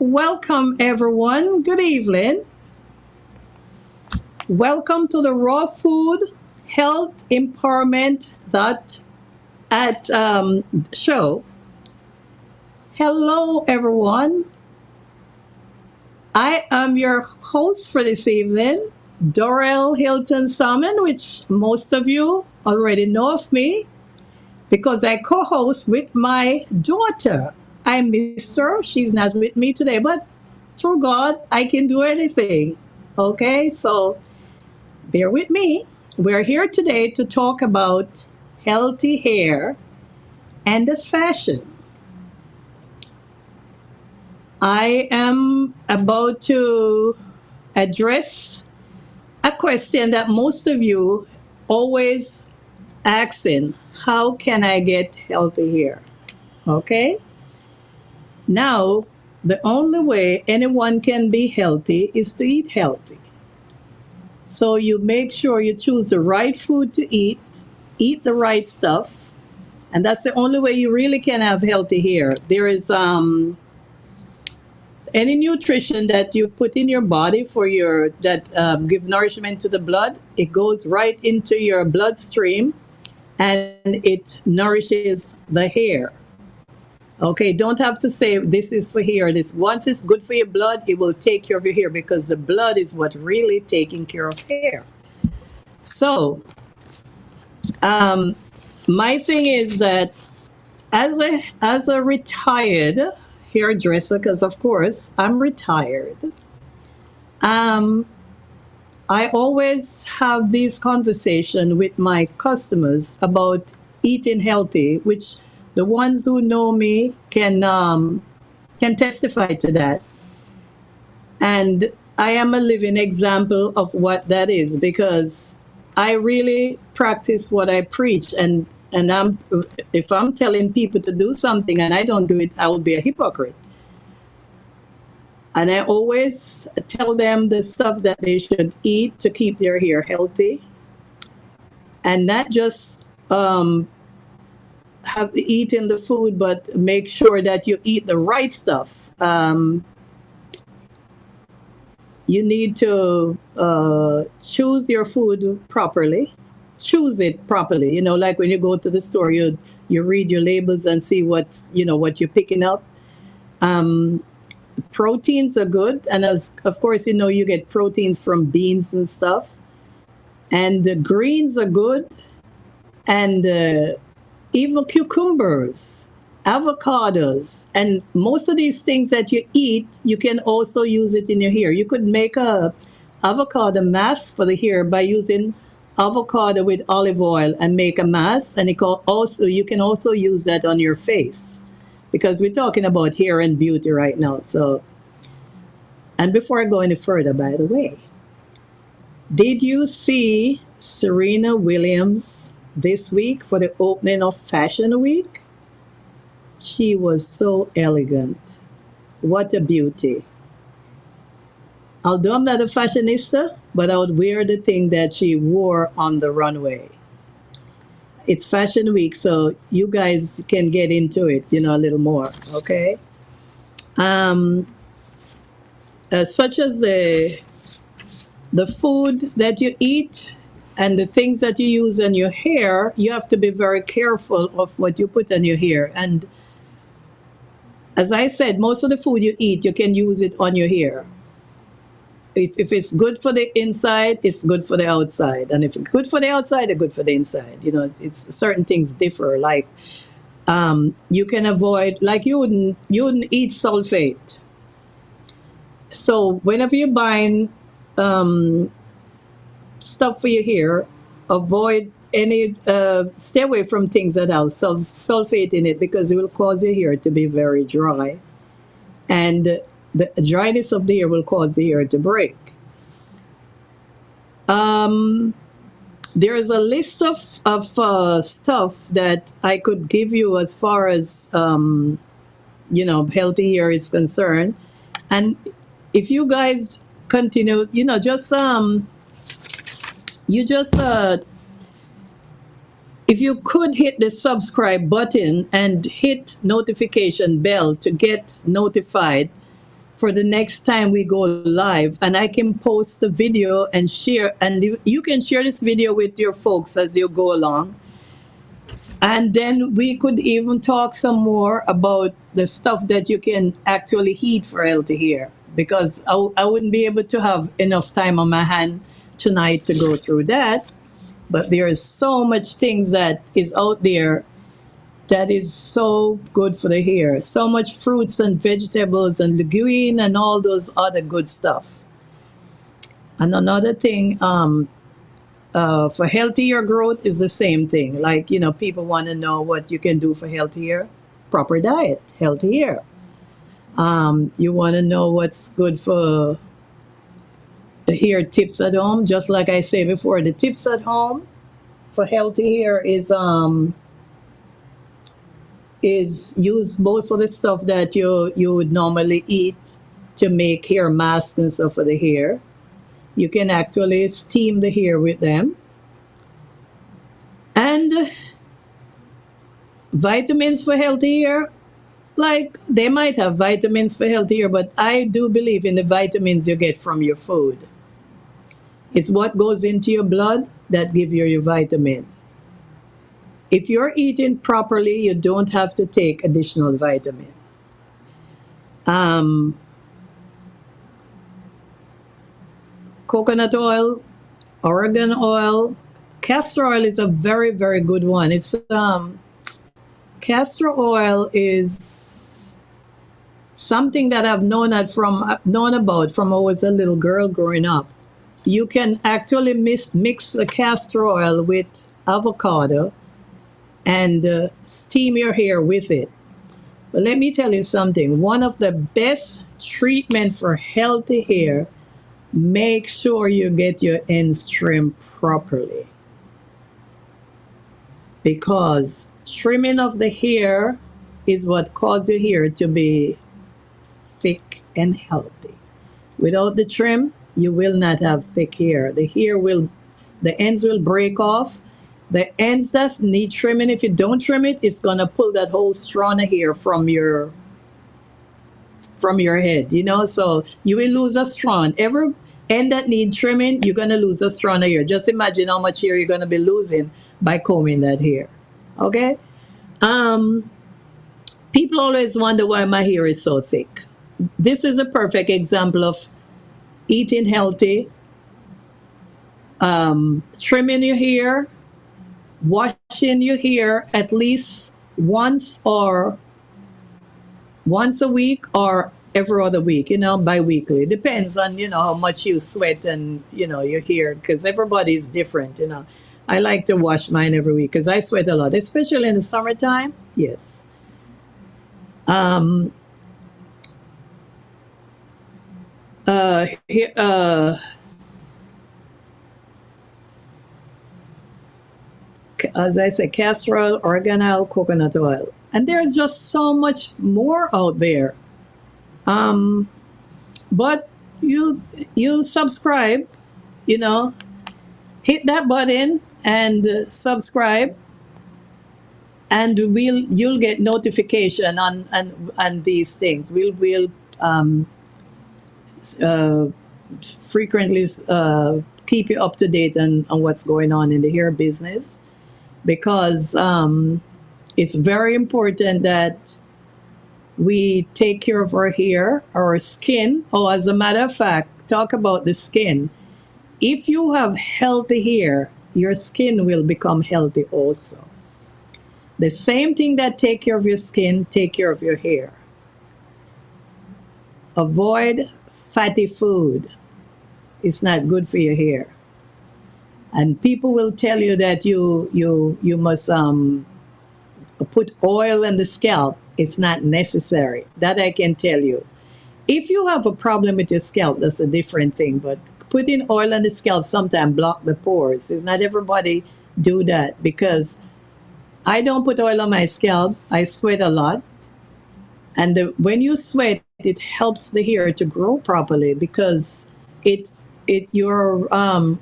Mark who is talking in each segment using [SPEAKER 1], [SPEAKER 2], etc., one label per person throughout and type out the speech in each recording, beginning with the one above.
[SPEAKER 1] Welcome, everyone. Good evening. Welcome to the Raw Food Health Empowerment show. Hello, everyone. I am your host for this evening, Dorel Hilton Salmon, which most of you already know of me because I co-host with my daughter. I miss her. She's not with me today, but through God, I can do anything. Okay, so bear with me. We're here today to talk about healthy hair and the fashion. I am about to address a question that most of you always asking, how can I get healthy hair? Okay? Now, the only way anyone can be healthy is to eat healthy. So you make sure you choose the right food to eat the right stuff, and that's the only way you really can have healthy hair. There is any nutrition that you put in your body for your that give nourishment to the blood, it goes right into your bloodstream, and it nourishes the hair. Okay, don't have to say this is for hair. This once it's good for your blood, it will take care of your hair because the blood is what really taking care of hair. So, my thing is that as a retired hairdresser, because of course I'm retired, um, I always have these conversations with my customers about eating healthy, which the ones who know me can testify to that. And I am a living example of what that is because I really practice what I preach. And if I'm telling people to do something and I don't do it, I will be a hypocrite. And I always tell them the stuff that they should eat to keep their hair healthy, and not just have eaten the food, but make sure that you eat the right stuff. You need to choose your food properly. Choose it properly. Like when you go to the store, you read your labels and see what you're picking up. Proteins are good, and as of course you get proteins from beans and stuff. And the greens are good, and even cucumbers, avocados, and most of these things that you eat, you can also use it in your hair. You could make a avocado mask for the hair by using avocado with olive oil and make a mask, and you can also use that on your face because we're talking about hair and beauty right now. So, and before I go any further, by the way, did you see Serena Williams this week for the opening of Fashion Week? She was so elegant. What a beauty. Although I'm not a fashionista, but I would wear the thing that she wore on the runway. It's Fashion Week, so you guys can get into it, a little more, okay? Such as the food that you eat and the things that you use on your hair, you have to be very careful of what you put on your hair. And as I said, most of the food you eat, you can use it on your hair. If it's good for the inside, it's good for the outside. And if it's good for the outside, it's good for the inside. It's certain things differ. Like you can avoid, like you wouldn't eat sulfate. So whenever you're buying stuff for your hair, avoid stay away from things that have sulfate in it because it will cause your hair to be very dry. And the dryness of the hair will cause the hair to break. There is a list of stuff that I could give you as far as healthy hair is concerned. And if you guys continue, if you could hit the subscribe button and hit notification bell to get notified for the next time we go live, and I can post the video and share, and you can share this video with your folks as you go along. And then we could even talk some more about the stuff that you can actually heat for healthy hair, because I wouldn't be able to have enough time on my hand tonight to go through that. But there is so much things that is out there that is so good for the hair. So much fruits and vegetables and legume and all those other good stuff. And another thing, for healthier growth is the same thing. Like, people want to know what you can do for healthier, proper diet, healthy hair. You want to know what's good for the hair tips at home. Just like I say before, the tips at home for healthy hair is use most of the stuff that you would normally eat to make hair masks and stuff for the hair. You can actually steam the hair with them. And vitamins for healthy hair, like they might have vitamins for healthy hair, but I do believe in the vitamins you get from your food. It's what goes into your blood that gives you your vitamin. If you're eating properly, you don't have to take additional vitamin. Coconut oil, oregano oil, castor oil is a very, very good one. It's castor oil is something that I've known about from when I was a little girl growing up. You can actually mix the castor oil with avocado and steam your hair with it. But let me tell you something. One of the best treatment for healthy hair, make sure you get your ends trimmed properly. Because trimming of the hair is what causes your hair to be thick and healthy. Without the trim, you will not have thick hair. The ends will break off. The ends that need trimming, if you don't trim it, it's gonna pull that whole strand of hair from your head, so you will lose a strand. Every end that need trimming, you're gonna lose a strand of hair. Just imagine how much hair you're gonna be losing by combing that hair. Okay? People always wonder why my hair is so thick. This is a perfect example of eating healthy, trimming your hair, washing your hair at least once a week or every other week, bi-weekly. Depends on, how much you sweat and, your hair, because everybody's different, I like to wash mine every week because I sweat a lot, especially in the summertime. Yes. As I said, castor oil, oregano oil, coconut oil. And there's just so much more out there. But you subscribe, hit that button and subscribe, and you'll get notification on these things. We'll frequently keep you up to date on what's going on in the hair business, because it's very important that we take care of our hair, our skin. Oh, as a matter of fact, talk about the skin. If you have healthy hair, your skin will become healthy also. The same thing that take care of your skin, take care of your hair. Avoid fatty food. It's not good for your hair. And people will tell you that you must put oil on the scalp. It's not necessary. That I can tell you. If you have a problem with your scalp, that's a different thing. But putting oil on the scalp sometimes block the pores. It's not everybody do that, because I don't put oil on my scalp. I sweat a lot. And when you sweat, it helps the hair to grow properly, because you're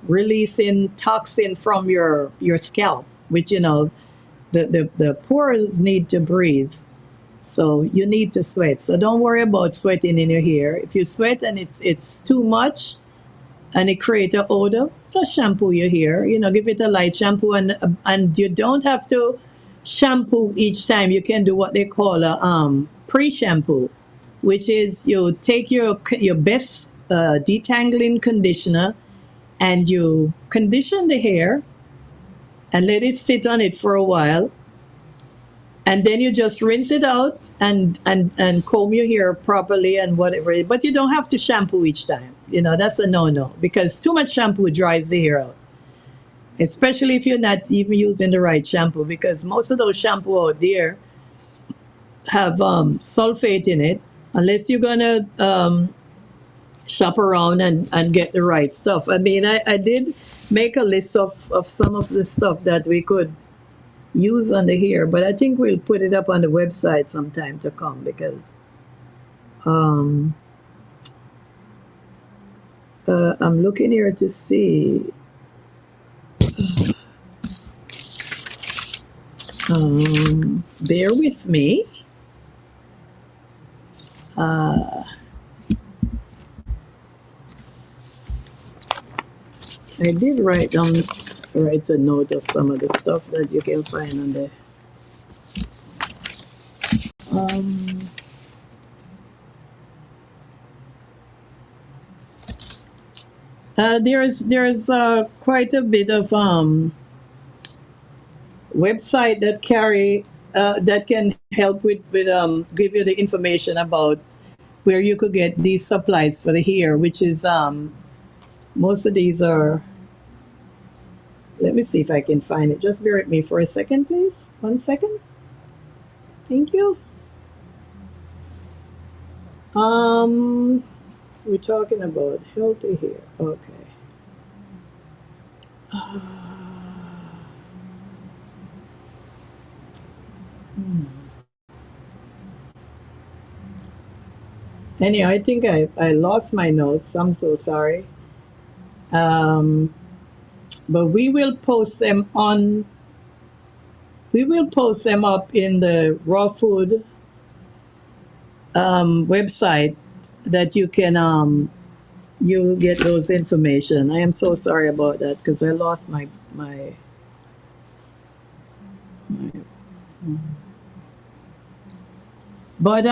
[SPEAKER 1] releasing toxin from your scalp, which the pores need to breathe. So you need to sweat. So don't worry about sweating in your hair. If you sweat and it's too much and it creates an odor, just shampoo your hair. Give it a light shampoo, and you don't have to shampoo each time. You can do what they call a pre-shampoo, which is you take your best detangling conditioner and you condition the hair and let it sit on it for a while, and then you just rinse it out and comb your hair properly and whatever. But you don't have to shampoo each time. That's a no-no, because too much shampoo dries the hair out, especially if you're not even using the right shampoo, because most of those shampoo out there have sulfate in it, unless you're gonna shop around and get the right stuff. I mean, I did make a list of some of the stuff that we could use on the hair, but I think we'll put it up on the website sometime to come, because I'm looking here to see. Bear with me. I did write a note of some of the stuff that you can find on there. There's quite a bit of website that carry that can help with give you the information about where you could get these supplies for the hair, which is most of these are. Let me see if I can find it. Just bear with me for a second, please. 1 second. Thank you. We're talking about healthy hair. Okay. Anyway, I think I lost my notes. I'm so sorry. But we will post them on. We will post them up in the raw food website, that you can you get those information. I am so sorry about that, because I lost my but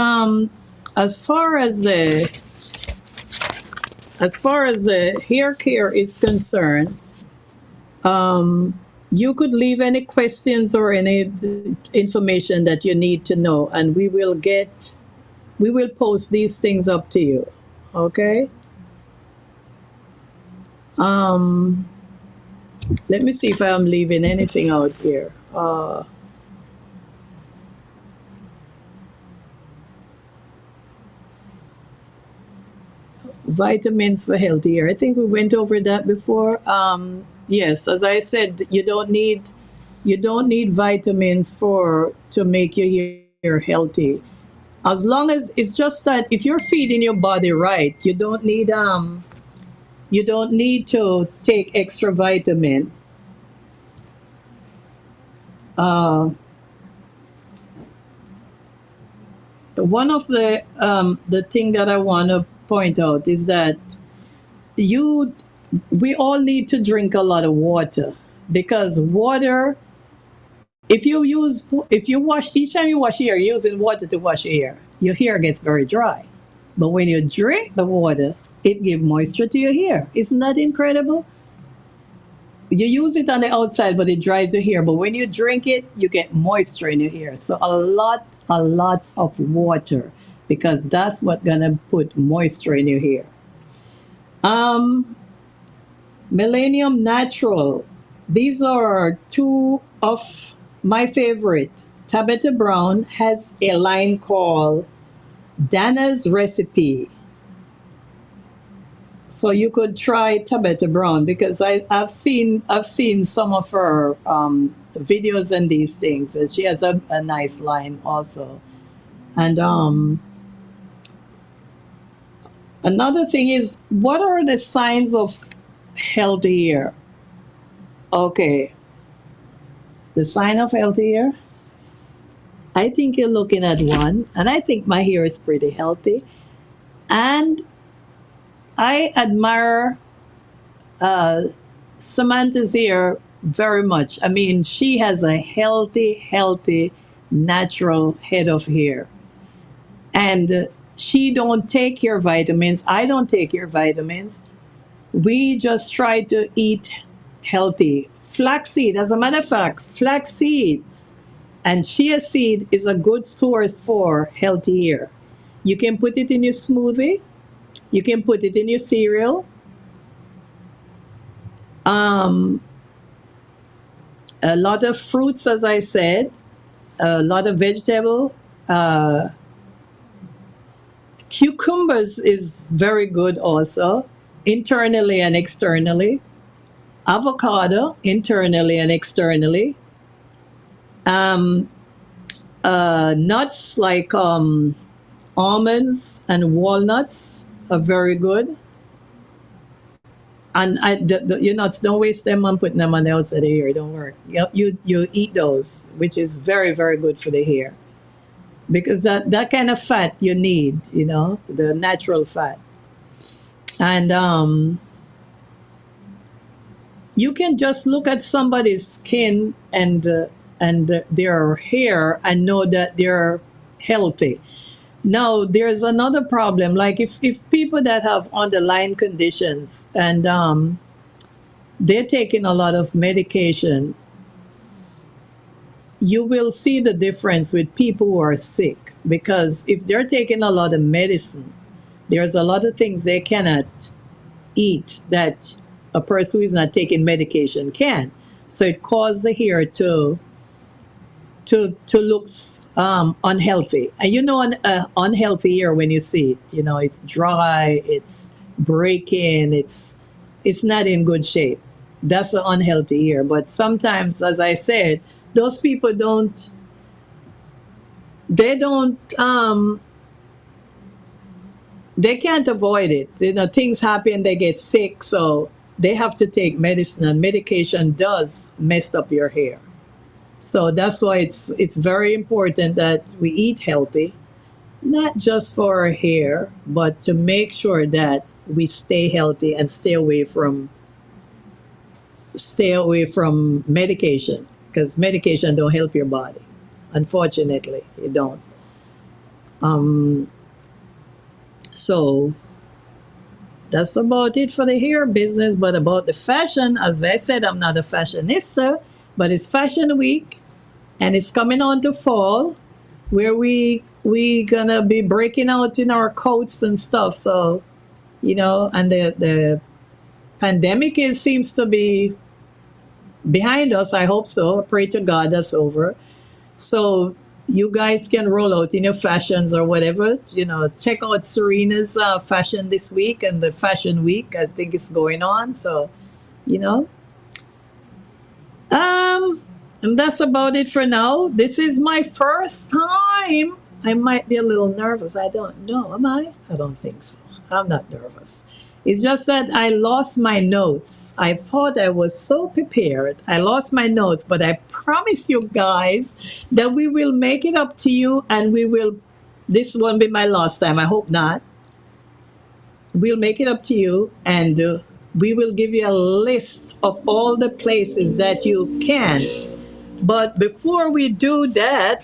[SPEAKER 1] as far as the hair care is concerned, you could leave any questions or any information that you need to know, and we will post these things up to you. Okay. Let me see if I'm leaving anything out here. Vitamins for healthy hair. I think we went over that before. Yes, as I said, you don't need vitamins to make your hair healthy. As long as it's just that if you're feeding your body right, you don't need to take extra vitamin. One of the thing that I want to point out is that we all need to drink a lot of water, because water, if you wash, each time you wash your hair, you're using water to wash your hair gets very dry. But when you drink the water, it gives moisture to your hair. Isn't that incredible? You use it on the outside, but it dries your hair. But when you drink it, you get moisture in your hair. So a lot of water, because that's what's gonna put moisture in your hair. Millennium Natural. These are two of my favorite. Tabitha Brown has a line called Dana's Recipe. So you could try Tabitha Brown, because I've seen some of her videos and these things, and she has a nice line also. And another thing is, what are the signs of healthy hair? Okay, the sign of healthy hair. I think you're looking at one, and I think my hair is pretty healthy. And I admire Samantha's hair very much. I mean, she has a healthy, natural head of hair. And she don't take your vitamins. I don't take your vitamins. We just try to eat healthy. Flaxseed, as a matter of fact, flax seeds and chia seed is a good source for healthy hair. You can put it in your smoothie. You can put it in your cereal. A lot of fruits, as I said, a lot of vegetable. Cucumbers is very good also, internally and externally. Avocado, internally and externally. Nuts like almonds and walnuts are very good. And your nuts, don't waste them on putting them on the outside of the hair. Don't worry. You eat those, which is very good for the hair. Because that kind of fat you need, the natural fat. And you can just look at somebody's skin and their hair and know that they're healthy. Now, there's another problem. Like if people that have underlying conditions and they're taking a lot of medication, you will see the difference with people who are sick. Because if they're taking a lot of medicine, there's a lot of things they cannot eat that a person who is not taking medication can. So it causes the hair to look unhealthy. And an unhealthy hair when you see it. It's dry, it's breaking, it's not in good shape. That's an unhealthy hair. But sometimes, as I said, those people they can't avoid it. Things happen, they get sick, so they have to take medicine, and medication does mess up your hair. So that's why it's very important that we eat healthy, not just for our hair, but to make sure that we stay healthy and stay away from medication, because medication don't help your body. Unfortunately, it don't. So that's about it for the hair business. But about the fashion, as I said, I'm not a fashionista, but it's fashion week and it's coming on to fall where we gonna be breaking out in our coats and stuff. So, and the pandemic seems to be behind us. I hope so. I pray to God that's over. So you guys can roll out in your fashions or whatever. Check out Serena's fashion this week and the fashion week. I think it's going on. So, and that's about it for now. This is my first time. I might be a little nervous. I don't know. Am I? I don't think so. I'm not nervous. It's just that I lost my notes. I thought I was so prepared. I lost my notes, but I promise you guys that we will make it up to you, and this won't be my last time. I hope not. We'll make it up to you, and we will give you a list of all the places that you can. But before I do that,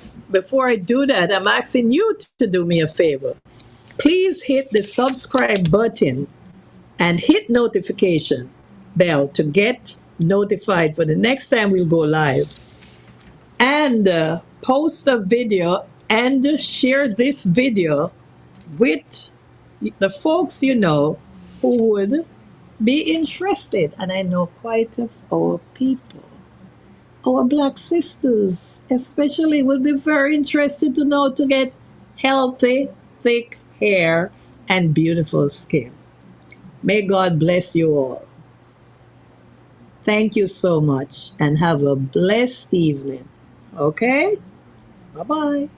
[SPEAKER 1] I'm asking you to do me a favor. Please hit the subscribe button and hit notification bell to get notified for the next time we'll go live. And post a video and share this video with the folks who would be interested. And I know quite a few people. Our Black sisters especially will be very interested to get healthy, thick hair and beautiful skin. May God bless you all. Thank you so much and have a blessed evening. Okay? Bye-bye.